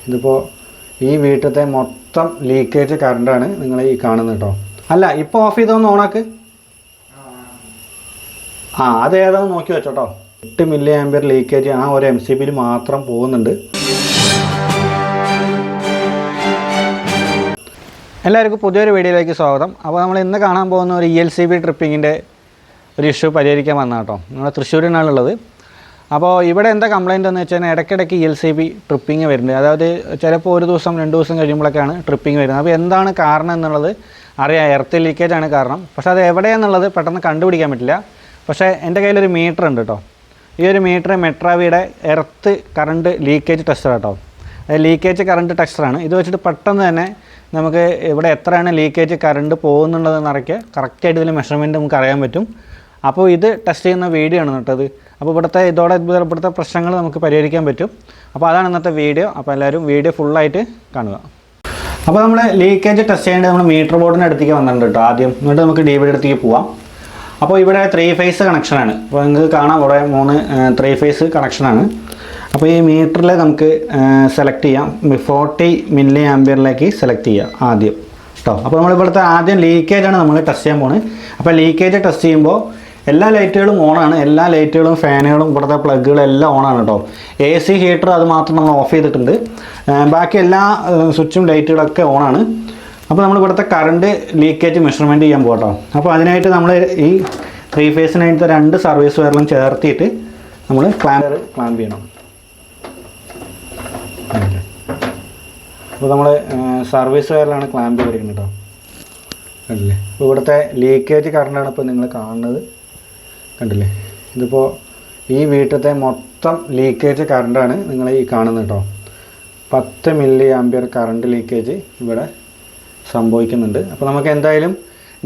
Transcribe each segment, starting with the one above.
ഇതിപ്പോൾ ഈ വീട്ടിലത്തെ മൊത്തം ലീക്കേജ് കറണ്ടാണ് നിങ്ങൾ ഈ കാണുന്നത് കേട്ടോ. അല്ല ഇപ്പോൾ ഓഫ് ചെയ്തൊന്ന് ഓണാക്ക്. അത് ഏതാണെന്ന് നോക്കി വെച്ചോട്ടോ. 8 മില്ലി ആംപിയർ ലീക്കേജ് ആ ഒരു MCBയിൽ മാത്രം പോകുന്നുണ്ട്. എല്ലാവർക്കും പുതിയൊരു വീഡിയോയിലേക്ക് സ്വാഗതം. അപ്പോൾ നമ്മൾ ഇന്ന് കാണാൻ പോകുന്ന ഒരു ELCB ട്രിപ്പിങ്ങിൻ്റെ ഒരു ഇഷ്യൂ പരിഹരിക്കാൻ വന്ന കേട്ടോ. നമ്മൾ തൃശ്ശൂരിനാണുള്ളത്. അപ്പോൾ ഇവിടെ എന്താ കംപ്ലയിൻ്റ് എന്ന് വെച്ചാൽ ഇടയ്ക്കിടയ്ക്ക് ELCB ട്രിപ്പിങ് വരുന്നുണ്ട്. അതായത് ചിലപ്പോൾ ഒരു ദിവസം 2 ദിവസം കഴിയുമ്പോഴൊക്കെയാണ് ട്രിപ്പിങ് വരുന്നത്. അപ്പോൾ എന്താണ് കാരണം എന്നുള്ളത് അറിയാം. എർത്ത് ലീക്കേജാണ് കാരണം. പക്ഷേ അത് എവിടെയാണെന്നുള്ളത് പെട്ടെന്ന് കണ്ടുപിടിക്കാൻ പറ്റില്ല. പക്ഷേ എൻ്റെ കയ്യിലൊരു മീറ്റർ ഉണ്ട് കേട്ടോ. ഈ ഒരു മീറ്റർ മെട്രാവിയുടെ എർത്ത് കറണ്ട് ലീക്കേജ് ടെസ്റ്റർ കേട്ടോ. ലീക്കേജ് കറണ്ട് ടെസ്റ്ററാണ്. ഇത് വെച്ചിട്ട് പെട്ടെന്ന് തന്നെ നമുക്ക് ഇവിടെ എത്രയാണ് ലീക്കേജ് കറണ്ട് പോകുന്നുള്ളതെന്നറിയൊക്കെ കറക്റ്റായിട്ട് ഇതിൽ മെഷർമെൻറ്റ് നമുക്ക് അറിയാൻ പറ്റും. അപ്പോൾ ഇത് ടെസ്റ്റ് ചെയ്യുന്ന വീഡിയോ ആണ് കേട്ടത്. അപ്പോൾ ഇവിടുത്തെ പ്രശ്നങ്ങൾ നമുക്ക് പരിഹരിക്കാൻ പറ്റും. അപ്പോൾ അതാണ് ഇന്നത്തെ വീഡിയോ. അപ്പോൾ എല്ലാവരും വീഡിയോ ഫുള്ളായിട്ട് കാണുക. അപ്പോൾ നമ്മൾ ലീക്കേജ് ടെസ്റ്റ് ചെയ്യേണ്ടത് നമ്മൾ മീറ്റർ ബോർഡിൻ്റെ അടുത്തേക്ക് വന്നിട്ടുണ്ട് കേട്ടോ. ആദ്യം എന്നിട്ട് നമുക്ക് DVD അടുത്തേക്ക് പോവാം. അപ്പോൾ ഇവിടെ 3 ഫേസ് കണക്ഷനാണ്. അപ്പോൾ നിങ്ങൾക്ക് കാണാം ഇവിടെ 3 ഫേസ് കണക്ഷനാണ്. അപ്പോൾ ഈ മീറ്ററിൽ നമുക്ക് സെലക്ട് ചെയ്യാം. 40 മില്ലി ആംപിയറിലേക്ക് സെലക്ട് ചെയ്യാം ആദ്യം കേട്ടോ. അപ്പോൾ നമ്മൾ ഇവിടുത്തെ ആദ്യം ലീക്കേജാണ് നമ്മൾ ടെസ്റ്റ് ചെയ്യാൻ പോകുന്നത്. അപ്പോൾ ലീക്കേജ് ടെസ്റ്റ് ചെയ്യുമ്പോൾ എല്ലാ ലൈറ്റുകളും ഓണാണ്. എല്ലാ ലൈറ്റുകളും ഫാനുകളും ഇവിടുത്തെ പ്ലഗുകളും എല്ലാം ഓണാണ് കേട്ടോ. AC ഹീറ്റർ അത് മാത്രം നമ്മൾ ഓഫ് ചെയ്തിട്ടുണ്ട്. ബാക്കി എല്ലാ സ്വിച്ചും ലൈറ്റുകളൊക്കെ ഓണാണ്. അപ്പോൾ നമ്മൾ ഇവിടുത്തെ കറണ്ട് ലീക്കേജ് മെഷർമെൻറ്റ് ചെയ്യാൻ പോകട്ടോ. അപ്പോൾ അതിനായിട്ട് നമ്മൾ ഈ 3 ഫേസിനായിട്ട് 2 സർവീസ് വയറിലും ചേർത്തിയിട്ട് നമ്മൾ ക്ലാമ്പ് ചെയ്യണം. അപ്പോൾ നമ്മൾ സർവീസ് വയറിലാണ് ക്ലാമ്പ് ചെയ്തിരിക്കുന്നത് കേട്ടോ. കണ്ടില്ലേ? അപ്പോൾ ഇവിടുത്തെ ലീക്കേജ് കറണ്ടാണ് ഇപ്പോൾ നിങ്ങൾ കാണുന്നത്. കണ്ടില്ലേ? ഇതിപ്പോൾ ഈ വീട്ടിലത്തെ മൊത്തം ലീക്കേജ് കറണ്ടാണ് നിങ്ങൾ ഈ കാണുന്നത് കേട്ടോ. 10 മില്ലി ആംപിയർ കറണ്ട് ലീക്കേജ് ഇവിടെ സംഭവിക്കുന്നുണ്ട്. അപ്പോൾ നമുക്ക് എന്തായാലും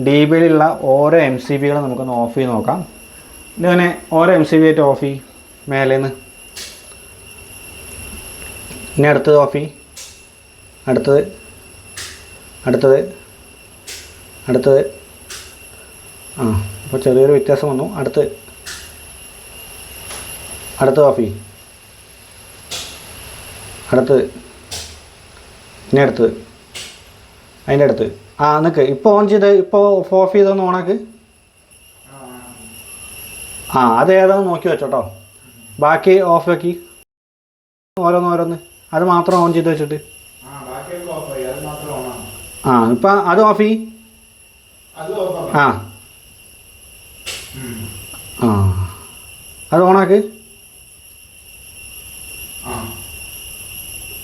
DBയിലുള്ള ഓരോ MCBകളും നമുക്കൊന്ന് ഓഫ് ചെയ്ത് നോക്കാം. ഇങ്ങനെ ഓരോ MCB ആയിട്ട് ഓഫ് ചെയ്യും മേലേന്ന്. ഇനി അടുത്തത് ഓഫ് ചെയ്യും. അടുത്തത് അപ്പോൾ ചെറിയൊരു വ്യത്യാസം വന്നു. അടുത്തത് ഓഫ് ചെയ്യും. ഇനി അടുത്തത് അതിൻ്റെ അടുത്ത് നിൽക്ക്. ഇപ്പോൾ ഓൺ ചെയ്ത് ഇപ്പോൾ ഓഫ് ചെയ്തൊന്ന് ഓണാക്ക്. അത് ഏതാണെന്ന് നോക്കി വെച്ചോട്ടോ. ബാക്കി ഓഫ് ആക്കി ഓരോന്ന് അത് മാത്രം ഓൺ ചെയ്ത് വെച്ചിട്ട് ഇപ്പം അത് ഓഫ് ചെയ്. അത് ഓണാക്ക്.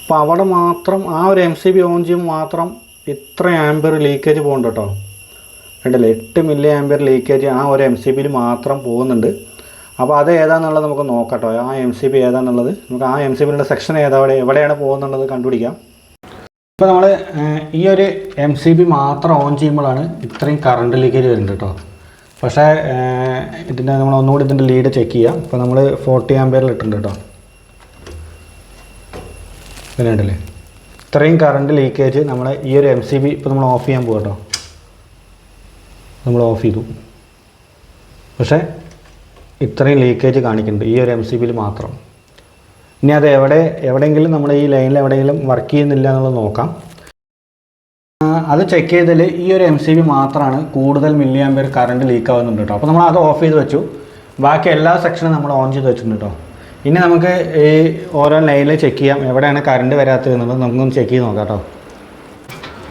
അപ്പോൾ അവിടെ മാത്രം ആ ഒരു MCB ഓൺ ചെയ്യുമ്പോൾ മാത്രം ഇത്ര ആംപിയർ ലീക്കേജ് പോകുന്നുണ്ട് കേട്ടോ. കണ്ടില്ലേ? 8 മില്ലി ആംപിയർ ലീക്കേജ് ആ ഒരു MCBയിൽ മാത്രം പോകുന്നുണ്ട്. അപ്പോൾ അത് ഏതാണെന്നുള്ളത് നമുക്ക് നോക്കാം കേട്ടോ. ആ MCB ഏതാണെന്നുള്ളത് നമുക്ക് ആ MCBയുടെ സെക്ഷൻ എവിടെയാണ് പോകുന്നുള്ളത് കണ്ടുപിടിക്കാം. ഇപ്പോൾ നമ്മൾ ഈ ഒരു MCB മാത്രം ഓൺ ചെയ്യുമ്പോഴാണ് ഇത്രയും കറണ്ട് ലീക്കേജ് വരുന്നത് കേട്ടോ. പക്ഷേ നമ്മൾ ഒന്നുകൂടി ഇതിൻ്റെ ലീഡ് ചെക്ക് ചെയ്യാം. ഇപ്പോൾ നമ്മൾ 40 ആംപിയറിൽ ഇട്ടിട്ടുണ്ട് കേട്ടോ. പിന്നെ ഉണ്ടല്ലേ ഇത്രയും കറണ്ട് ലീക്കേജ് നമ്മൾ ഈ ഒരു MCB ഇപ്പോൾ നമ്മൾ ഓഫ് ചെയ്യാൻ പോകും കേട്ടോ. നമ്മൾ ഓഫ് ചെയ്തു. പക്ഷേ ഇത്രയും ലീക്കേജ് കാണിക്കുന്നുണ്ട് ഈ ഒരു MCBയിൽ മാത്രം. ഇനി അത് എവിടെയെങ്കിലും നമ്മൾ ഈ ലൈനിൽ എവിടെയെങ്കിലും വർക്ക് ചെയ്യുന്നില്ല എന്നുള്ളത് നോക്കാം. അത് ചെക്ക് ചെയ്തതിൽ ഈ ഒരു MCB മാത്രമാണ് കൂടുതൽ മില്ലി ആംപിയർ കറണ്ട് ലീക്ക് ആവുന്നുണ്ട് കേട്ടോ. അപ്പോൾ നമ്മൾ അത് ഓഫ് ചെയ്ത് വെച്ചു. ബാക്കി എല്ലാ സെക്ഷനും നമ്മൾ ഓൺ ചെയ്ത് വെച്ചിട്ടുണ്ട് കേട്ടോ. ഇനി നമുക്ക് ഈ ഓരോ ലൈനിൽ ചെക്ക് ചെയ്യാം എവിടെയാണ് കറണ്ട് വരാത്തത് എന്നുള്ളത് നമുക്കൊന്ന് ചെക്ക് ചെയ്ത് നോക്കാം കേട്ടോ.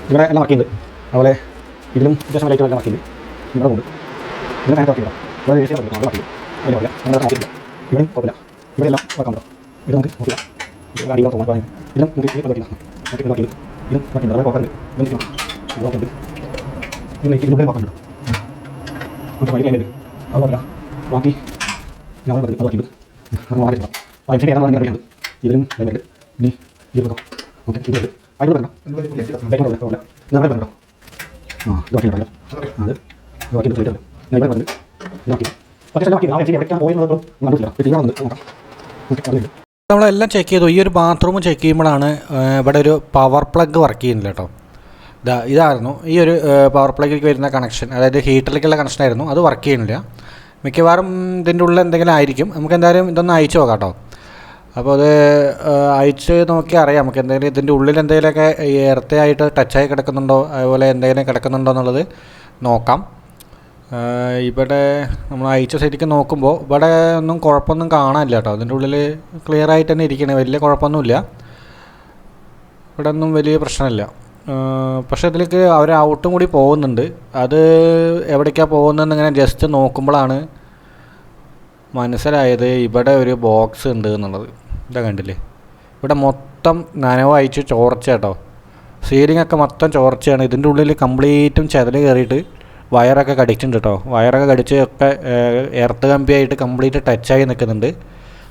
ഇവിടെ എല്ലാം വർക്ക് ചെയ്യുന്നുണ്ട്. അതുപോലെ ഇതിലും വ്യത്യാസം ലൈറ്റുകളെല്ലാം വർക്ക് ചെയ്യുന്നുണ്ട്. ഇവിടെ ഉണ്ട്. ഇവിടെ ഫാൻ വർക്ക് ചെയ്യണം. ഇവിടെ AC വർക്ക് ചെയ്യണം. വർക്ക് ചെയ്യും. അതിന് കുഴപ്പമില്ല. നമ്മുടെ ഓഫ് ചെയ്യില്ല. ഇവിടെയും കുഴപ്പമില്ല. ഇവിടെ എല്ലാം വർക്കാണ് കേട്ടോ. ഇത് നമുക്ക് നോക്കില്ല. ഇത് അടിയിൽ തോന്നാൻ ഇതിലും നമുക്ക് ഈ വർക്ക് ചെയ്യണം. ഇത് വർക്ക് ചെയ്യും. ഇത് വർക്ക് ചെയ്യുന്നത് വളരെ കുഴപ്പമില്ല. ഇത് നിൽക്കണം. ഇത് വർക്ക് ചെയ്യുന്നത്. ഇത് ലൈറ്റ് ഇതിലൂടെ വർക്ക് ചെയ്യുന്നുണ്ട്. നമുക്ക് വഴി ലൈനുണ്ട്. അത് കുഴപ്പമില്ല. ബാക്കി ഞാൻ വർക്ക് ചെയ്യുന്നത് അത് മാറി MCB ഏതാണെന്ന് അറിയാം. ഇതിലും ലൈനുണ്ട്. ഇനി ഇത് നോക്കാം. ഓക്കെ ഇത് അതിലൂടെ വരണം. ലൈറ്റ് കുഴപ്പമില്ല. ഇത് വരണം. ഇത് വർക്ക് ചെയ്യുന്നുണ്ടല്ലോ. അത് വർക്ക് ചെയ്യുന്നത് ഞാൻ ഇവിടെ വന്നിട്ട് നോക്കി. നമ്മളെല്ലാം ചെക്ക് ചെയ്തു. ഈ ഒരു ബാത്റൂം ചെക്ക് ചെയ്യുമ്പോഴാണ് ഇവിടെ ഒരു പവർ പ്ലഗ് വർക്ക് ചെയ്യുന്നില്ല കേട്ടോ. ഇതായിരുന്നു ഈ ഒരു പവർ പ്ലഗിലേക്ക് വരുന്ന കണക്ഷൻ. അതായത് ഹീറ്ററിലേക്കുള്ള കണക്ഷനായിരുന്നു. അത് വർക്ക് ചെയ്യുന്നില്ല. മിക്കവാറും ഇതിൻ്റെ ഉള്ളിൽ എന്തെങ്കിലും ആയിരിക്കും. നമുക്ക് എന്തായാലും ഇതൊന്ന് അയച്ചു നോക്കാം കേട്ടോ. അപ്പോൾ അത് അയച്ച് നോക്കി അറിയാം നമുക്ക് എന്തെങ്കിലും ഇതിൻ്റെ ഉള്ളിൽ എന്തെങ്കിലുമൊക്കെ എർത്തയായിട്ട് ടച്ചായി കിടക്കുന്നുണ്ടോ, അതുപോലെ എന്തെങ്കിലും കിടക്കുന്നുണ്ടോ എന്നുള്ളത് നോക്കാം. ഇവിടെ നമ്മൾ അയച്ച സൈറ്റിലേക്ക് നോക്കുമ്പോൾ ഇവിടെ ഒന്നും കുഴപ്പമൊന്നും കാണാനില്ല കേട്ടോ. അതിൻ്റെ ഉള്ളിൽ ക്ലിയർ ആയിട്ട് തന്നെ ഇരിക്കണേ, വലിയ കുഴപ്പമൊന്നുമില്ല, ഇവിടെ ഒന്നും വലിയ പ്രശ്നമില്ല. പക്ഷേ ഇതിലേക്ക് അവർ ഔട്ടും കൂടി പോകുന്നുണ്ട്. അത് എവിടേക്കാണ് പോകുന്നതെന്ന് ഇങ്ങനെ ജസ്റ്റ് നോക്കുമ്പോഴാണ് മനസ്സിലായത് ഇവിടെ ഒരു ബോക്സ് ഉണ്ട് എന്നുള്ളത്. ഇതാ കണ്ടില്ലേ, ഇവിടെ മൊത്തം നനവയച്ച് ചോർച്ച കേട്ടോ. സീലിങ്ങൊക്കെ മൊത്തം ചോർച്ചയാണ്. ഇതിൻ്റെ ഉള്ളിൽ കംപ്ലീറ്റും ചെതൽ കയറിയിട്ട് വയറൊക്കെ കടിച്ചിട്ടുണ്ട് കേട്ടോ. വയറൊക്കെ കടിച്ച് ഒക്കെ എർത്ത് കമ്പിയായിട്ട് കംപ്ലീറ്റ് ടച്ചായി നിൽക്കുന്നുണ്ട്.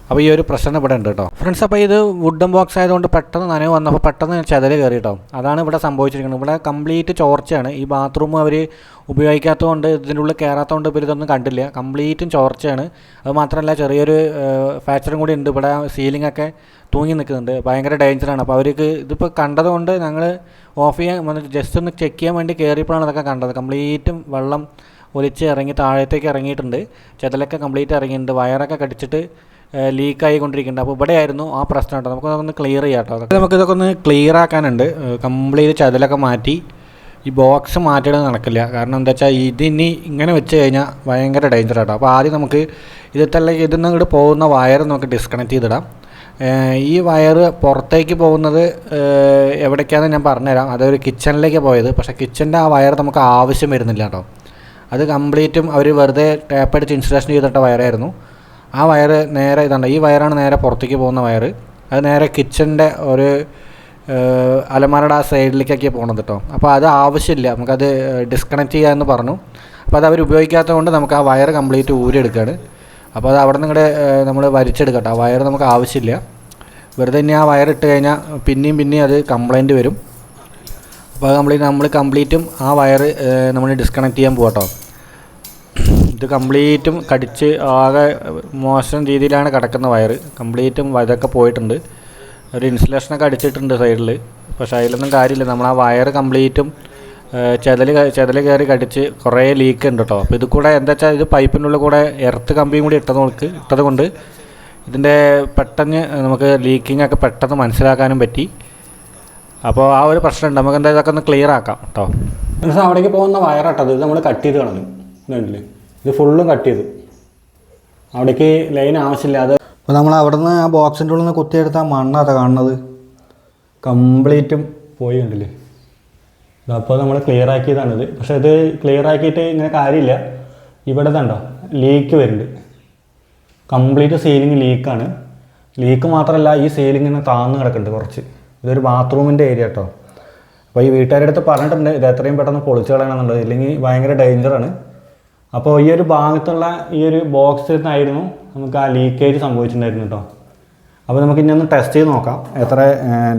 അപ്പോൾ ഈ ഒരു പ്രശ്നം ഇവിടെ ഉണ്ട് കേട്ടോ ഫ്രണ്ട്സ്. അപ്പോൾ ഇത് വുഡൻ ബോക്സ് ആയതുകൊണ്ട് പെട്ടെന്ന് നനവ് വന്നപ്പോൾ പെട്ടെന്ന് ചെതൽ കയറി കേട്ടോ. അതാണ് ഇവിടെ സംഭവിച്ചിരിക്കുന്നത്. ഇവിടെ കംപ്ലീറ്റ് ചോർച്ചയാണ്. ഈ ബാത്റൂം അവർ ഉപയോഗിക്കാത്തതുകൊണ്ട് ഇതിൻ്റെ ഉള്ളിൽ കയറാത്തതുകൊണ്ട് ഇവർ ഇതൊന്നും കണ്ടില്ല. കംപ്ലീറ്റും ചോർച്ചയാണ്. അത് മാത്രമല്ല ചെറിയൊരു ഫ്രാക്ചറും കൂടി ഉണ്ട്. ഇവിടെ സീലിങ്ങൊക്കെ തൂങ്ങി നിൽക്കുന്നുണ്ട്. ഭയങ്കര ഡേഞ്ചറാണ്. അപ്പോൾ അവർക്ക് ഇതിപ്പോൾ കണ്ടതുകൊണ്ട് ഞങ്ങൾ ഓഫ് ചെയ്യാൻ ജസ്റ്റ് ഒന്ന് ചെക്ക് ചെയ്യാൻ വേണ്ടി കയറിയപ്പോഴാണ് ഇതൊക്കെ കണ്ടത്. കംപ്ലീറ്റും വെള്ളം ഒലിച്ച് ഇറങ്ങി താഴത്തേക്ക് ഇറങ്ങിയിട്ടുണ്ട്. ചെതലൊക്കെ കംപ്ലീറ്റ് ഇറങ്ങിയിട്ടുണ്ട്. വയറൊക്കെ കടിച്ചിട്ട് ലീക്കായിക്കൊണ്ടിരിക്കുന്നുണ്ട്. അപ്പോൾ ഇവിടെ ആയിരുന്നു ആ പ്രശ്നം കേട്ടോ. നമുക്കതൊന്ന് ക്ലിയർ ചെയ്യാം കേട്ടോ. അതൊക്കെ നമുക്കിതൊക്കെ ഒന്ന് ക്ലിയർ ആക്കാനുണ്ട്. കംപ്ലീറ്റ് ചതിലൊക്കെ മാറ്റി ഈ ബോക്സ് മാറ്റിയിടൽ നടക്കില്ല. കാരണം എന്താ വെച്ചാൽ ഇതിനി ഇങ്ങനെ വെച്ച് കഴിഞ്ഞാൽ ഭയങ്കര ഡേഞ്ചർ കേട്ടോ. അപ്പോൾ ആദ്യം നമുക്ക് ഇതിൽ നിന്ന് ഇങ്ങോട്ട് പോകുന്ന വയർ നമുക്ക് ഡിസ്കണക്ട് ചെയ്തിടാം. ഈ വയർ പുറത്തേക്ക് പോകുന്നത് എവിടേക്കാണെന്ന് ഞാൻ പറഞ്ഞുതരാം. അതൊരു കിച്ചണിലേക്ക് പോയത്. പക്ഷേ കിച്ചൻ്റെ ആ വയർ നമുക്ക് ആവശ്യം വരുന്നില്ല കേട്ടോ. അത് കംപ്ലീറ്റും അവർ വെറുതെ ടാപ്പ് അടിച്ച് ഇൻസ്റ്റലേഷൻ ചെയ്തിട്ട വയറായിരുന്നു. ആ വയർ നേരെ ഇതാണ്, ഈ വയറാണ് നേരെ പുറത്തേക്ക് പോകുന്ന വയർ. അത് നേരെ കിച്ചൻ്റെ ഒരു അലമാരയുടെ ആ സൈഡിലേക്കൊക്കെ പോകണത് കേട്ടോ. അപ്പോൾ അത് ആവശ്യമില്ല, നമുക്കത് ഡിസ്കണക്ട് ചെയ്യാമെന്ന് പറഞ്ഞു. അപ്പോൾ അത് അവർ ഉപയോഗിക്കാത്തത് കൊണ്ട് നമുക്ക് ആ വയർ കംപ്ലീറ്റ് ഊരിയെടുക്കുകയാണ്. അപ്പോൾ അത് അവിടെ നിന്ന് ഇങ്ങോട്ട് നമ്മൾ വലിച്ചെടുക്കട്ടോ. ആ വയർ നമുക്ക് ആവശ്യമില്ല. വെറുതെ തന്നെ ആ വയർ ഇട്ട് കഴിഞ്ഞാൽ പിന്നെയും അത് കംപ്ലൈൻറ്റ് വരും. അപ്പോൾ അത് നമ്മൾ കംപ്ലീറ്റും ആ വയർ നമ്മൾ ഡിസ്കണക്ട് ചെയ്യാൻ പോകട്ടോ. ഇത് കംപ്ലീറ്റും കടിച്ച് ആകെ മോശം രീതിയിലാണ് കിടക്കുന്ന വയർ. കംപ്ലീറ്റും ഇതൊക്കെ പോയിട്ടുണ്ട്. ഒരു ഇൻസുലേഷനൊക്കെ അടിച്ചിട്ടുണ്ട് സൈഡിൽ. പക്ഷേ അതിലൊന്നും കാര്യമില്ല. നമ്മൾ ആ വയർ കംപ്ലീറ്റും ചെതൽ കയറി കടിച്ച് കുറേ ലീക്ക് ഉണ്ട് കേട്ടോ. അപ്പോൾ ഇത് കൂടെ എന്താ വെച്ചാൽ ഇത് പൈപ്പിൻ്റെ ഉള്ളിൽ കൂടെ എർത്ത് കമ്പിയും കൂടി ഇട്ടത് കൊണ്ട് ഇതിൻ്റെ പെട്ടെന്ന് നമുക്ക് ലീക്കിംഗ് ഒക്കെ പെട്ടെന്ന് മനസ്സിലാക്കാനും പറ്റി. അപ്പോൾ ആ ഒരു പ്രശ്നമുണ്ട്. നമുക്ക് എന്താ ഇതൊക്കെ ഒന്ന് ക്ലിയർ ആക്കാം കേട്ടോ. അവിടേക്ക് പോകുന്ന വയറാട്ടത് ഇത് നമ്മൾ കട്ട് ചെയ്ത് കളഞ്ഞു. ഇതുണ്ടല്ലേ, ഇത് ഫുള്ളും കട്ട് ചെയ്തു. അവിടേക്ക് ലൈൻ ആവശ്യമില്ലാതെ അപ്പോൾ നമ്മൾ അവിടെ നിന്ന് ആ ബോക്സിൻ്റെ ഉള്ളിൽ നിന്ന് കുത്തിയെടുത്ത ആ മണ്ണാണ് കാണുന്നത്. കംപ്ലീറ്റും പോയി കണ്ടില്ലേ. അപ്പോൾ നമ്മൾ ക്ലിയർ ആക്കിയതാണിത്. പക്ഷേ ഇത് ക്ലിയർ ആക്കിയിട്ട് ഇങ്ങനെ കാര്യമില്ല. ഇവിടെ കണ്ടോ ലീക്ക് വരുന്നുണ്ട്. Complete ceiling ലീക്കാണ്. ലീക്ക് മാത്രമല്ല, ഈ സീലിങ്ങിന് താഴ്ന്ന് കിടക്കുന്നുണ്ട് കുറച്ച്. ഇതൊരു ബാത്റൂമിൻ്റെ ഏരിയ കേട്ടോ. അപ്പോൾ ഈ വീട്ടുകാരുടെ അടുത്ത് പറഞ്ഞിട്ടുണ്ട് ഇത് എത്രയും പെട്ടെന്ന് പൊളിച്ച് കളയണമെന്നുള്ളത്, ഇല്ലെങ്കിൽ ഭയങ്കര ഡേഞ്ചറാണ്. അപ്പോൾ ഈ ഒരു ഭാഗത്തുള്ള ഈ ഒരു ബോക്സിൽ നിന്നായിരുന്നു നമുക്ക് ആ ലീക്കേജ് സംഭവിച്ചിട്ടുണ്ടായിരുന്നു കേട്ടോ. അപ്പോൾ നമുക്ക് ഇനി ഒന്ന് ടെസ്റ്റ് ചെയ്ത് നോക്കാം എത്ര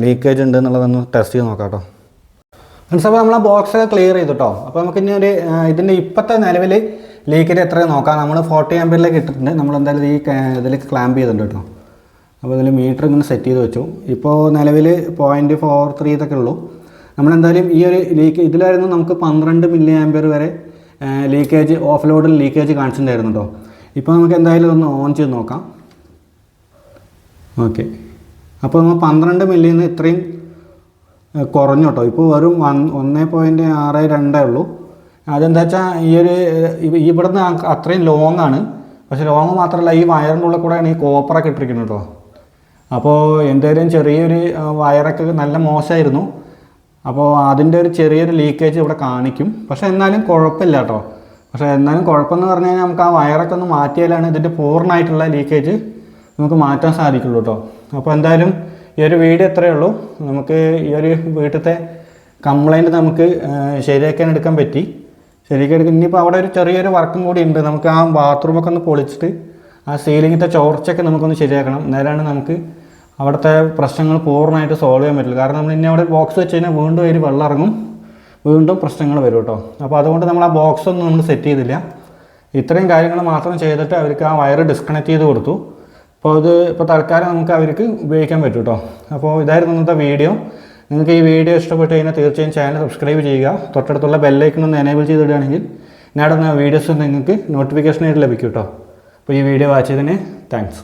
ലീക്കേജ് ഉണ്ട് എന്നുള്ളതൊന്ന് ടെസ്റ്റ് ചെയ്ത് നോക്കാം കേട്ടോ. ഫ്രണ്ട്സ്, അപ്പോൾ നമ്മൾ ആ ബോക്സൊക്കെ ക്ലിയർ ചെയ്തു കേട്ടോ. അപ്പോൾ നമുക്ക് ഇനി ഒരു ഇതിൻ്റെ ഇപ്പോഴത്തെ നിലവിൽ ലീക്കേജ് എത്രയും നോക്കാം. നമ്മൾ 40 ആമ്പിയറിലേക്ക് ഇട്ടിട്ടുണ്ട്. നമ്മൾ എന്തായാലും ഈ ഇതിലേക്ക് ക്ലാമ്പ് ചെയ്തിട്ടുണ്ട് കേട്ടോ. അപ്പോൾ ഇതിൽ മീറ്റർ ഇങ്ങനെ സെറ്റ് ചെയ്ത് വെച്ചു. ഇപ്പോൾ നിലവിൽ 0.43 ഇതൊക്കെ ഉള്ളൂ. നമ്മളെന്തായാലും ഈ ഒരു ഇതിലായിരുന്നു നമുക്ക് 12 മില്ലി ആമ്പിയർ വരെ ലീക്കേജ്, ഓഫ് ലോഡിൽ ലീക്കേജ് കാണിച്ചിട്ടുണ്ടായിരുന്നു കേട്ടോ. ഇപ്പോൾ നമുക്ക് എന്തായാലും ഒന്ന് ഓൺ ചെയ്ത് നോക്കാം. ഓക്കെ, അപ്പോൾ നമ്മൾ 12 മില്ലിയിൽ നിന്ന് ഇത്രയും കുറഞ്ഞു കേട്ടോ. ഇപ്പോൾ വെറും 1.62 ഉള്ളൂ. അതെന്താ വെച്ചാൽ ഈ ഒരു ഇവിടുന്ന് അത്രയും ലോങ് ആണ്. പക്ഷേ ലോങ് മാത്രമല്ല, ഈ വയറിൻ്റെ ഉള്ളിൽ കൂടെയാണ് ഈ കോപ്പറൊക്കെ ഇട്ടിരിക്കുന്നത് കേട്ടോ. അപ്പോൾ എന്തായാലും ചെറിയൊരു വയറൊക്കെ നല്ല മോശമായിരുന്നു. അപ്പോൾ അതിൻ്റെ ഒരു ചെറിയൊരു ലീക്കേജ് ഇവിടെ കാണിക്കും. പക്ഷേ എന്നാലും കുഴപ്പമില്ല കേട്ടോ. പക്ഷേ എന്നാലും കുഴപ്പമെന്ന് പറഞ്ഞു കഴിഞ്ഞാൽ നമുക്ക് ആ വയറൊക്കെ ഒന്ന് മാറ്റിയാലാണ് ഇതിൻ്റെ പൂർണ്ണമായിട്ടുള്ള ലീക്കേജ് നമുക്ക് മാറ്റാൻ സാധിക്കുള്ളൂ കേട്ടോ. അപ്പോൾ എന്തായാലും ഈ ഒരു വീഡിയോ എത്രയേ ഉള്ളൂ. നമുക്ക് ഈ ഒരു വീട്ടിലത്തെ കംപ്ലൈൻറ്റ് നമുക്ക് ശരിയാക്കാൻ എടുക്കാൻ പറ്റി. ശരിയാക്കി എടുക്കും. ഇനിയിപ്പോൾ അവിടെ ഒരു ചെറിയൊരു വർക്കും കൂടി ഉണ്ട്. നമുക്ക് ആ ബാത്റൂമൊക്കെ ഒന്ന് പൊളിച്ചിട്ട് ആ സീലിങ്ങിൻ്റെ ചോർച്ചയൊക്കെ നമുക്കൊന്ന് ശരിയാക്കണം. എന്നാലാണ് നമുക്ക് അവിടുത്തെ പ്രശ്നങ്ങൾ പൂർണ്ണമായിട്ട് സോൾവ് ചെയ്യാൻ പറ്റില്ല. കാരണം നമ്മൾ ഇനി അവിടെ ബോക്സ് വെച്ച് കഴിഞ്ഞാൽ വീണ്ടും അതിൽ വെള്ളം ഇറങ്ങും, വീണ്ടും പ്രശ്നങ്ങൾ വരും കേട്ടോ. അപ്പോൾ അതുകൊണ്ട് നമ്മൾ ആ ബോക്സ് ഒന്നും നമ്മൾ സെറ്റ് ചെയ്തില്ല. ഇത്രയും കാര്യങ്ങൾ മാത്രം ചെയ്തിട്ട് അവർക്ക് ആ വയർ ഡിസ്കണക്ട് ചെയ്ത് കൊടുത്തു. അപ്പോൾ ഇപ്പോൾ തൽക്കാലം നമുക്ക് അവർക്ക് ഉപയോഗിക്കാൻ പറ്റും കേട്ടോ. അപ്പോൾ ഇതായിരുന്നു ഇന്നത്തെ വീഡിയോ. നിങ്ങൾക്ക് ഈ വീഡിയോ ഇഷ്ടപ്പെട്ട് കഴിഞ്ഞാൽ തീർച്ചയായും ചാനൽ സബ്സ്ക്രൈബ് ചെയ്യുക. തൊട്ടടുത്തുള്ള ബെല്ലൈക്കൺ ഒന്ന് എനേബിൾ ചെയ്തിടുകയാണെങ്കിൽ ഞാൻ ഇടുന്ന വീഡിയോസ് നിങ്ങൾക്ക് നോട്ടിഫിക്കേഷനായിട്ട് ലഭിക്കും കേട്ടോ. അപ്പോൾ ഈ വീഡിയോ വാച്ച് ചെയ്തതിന് താങ്ക്സ്.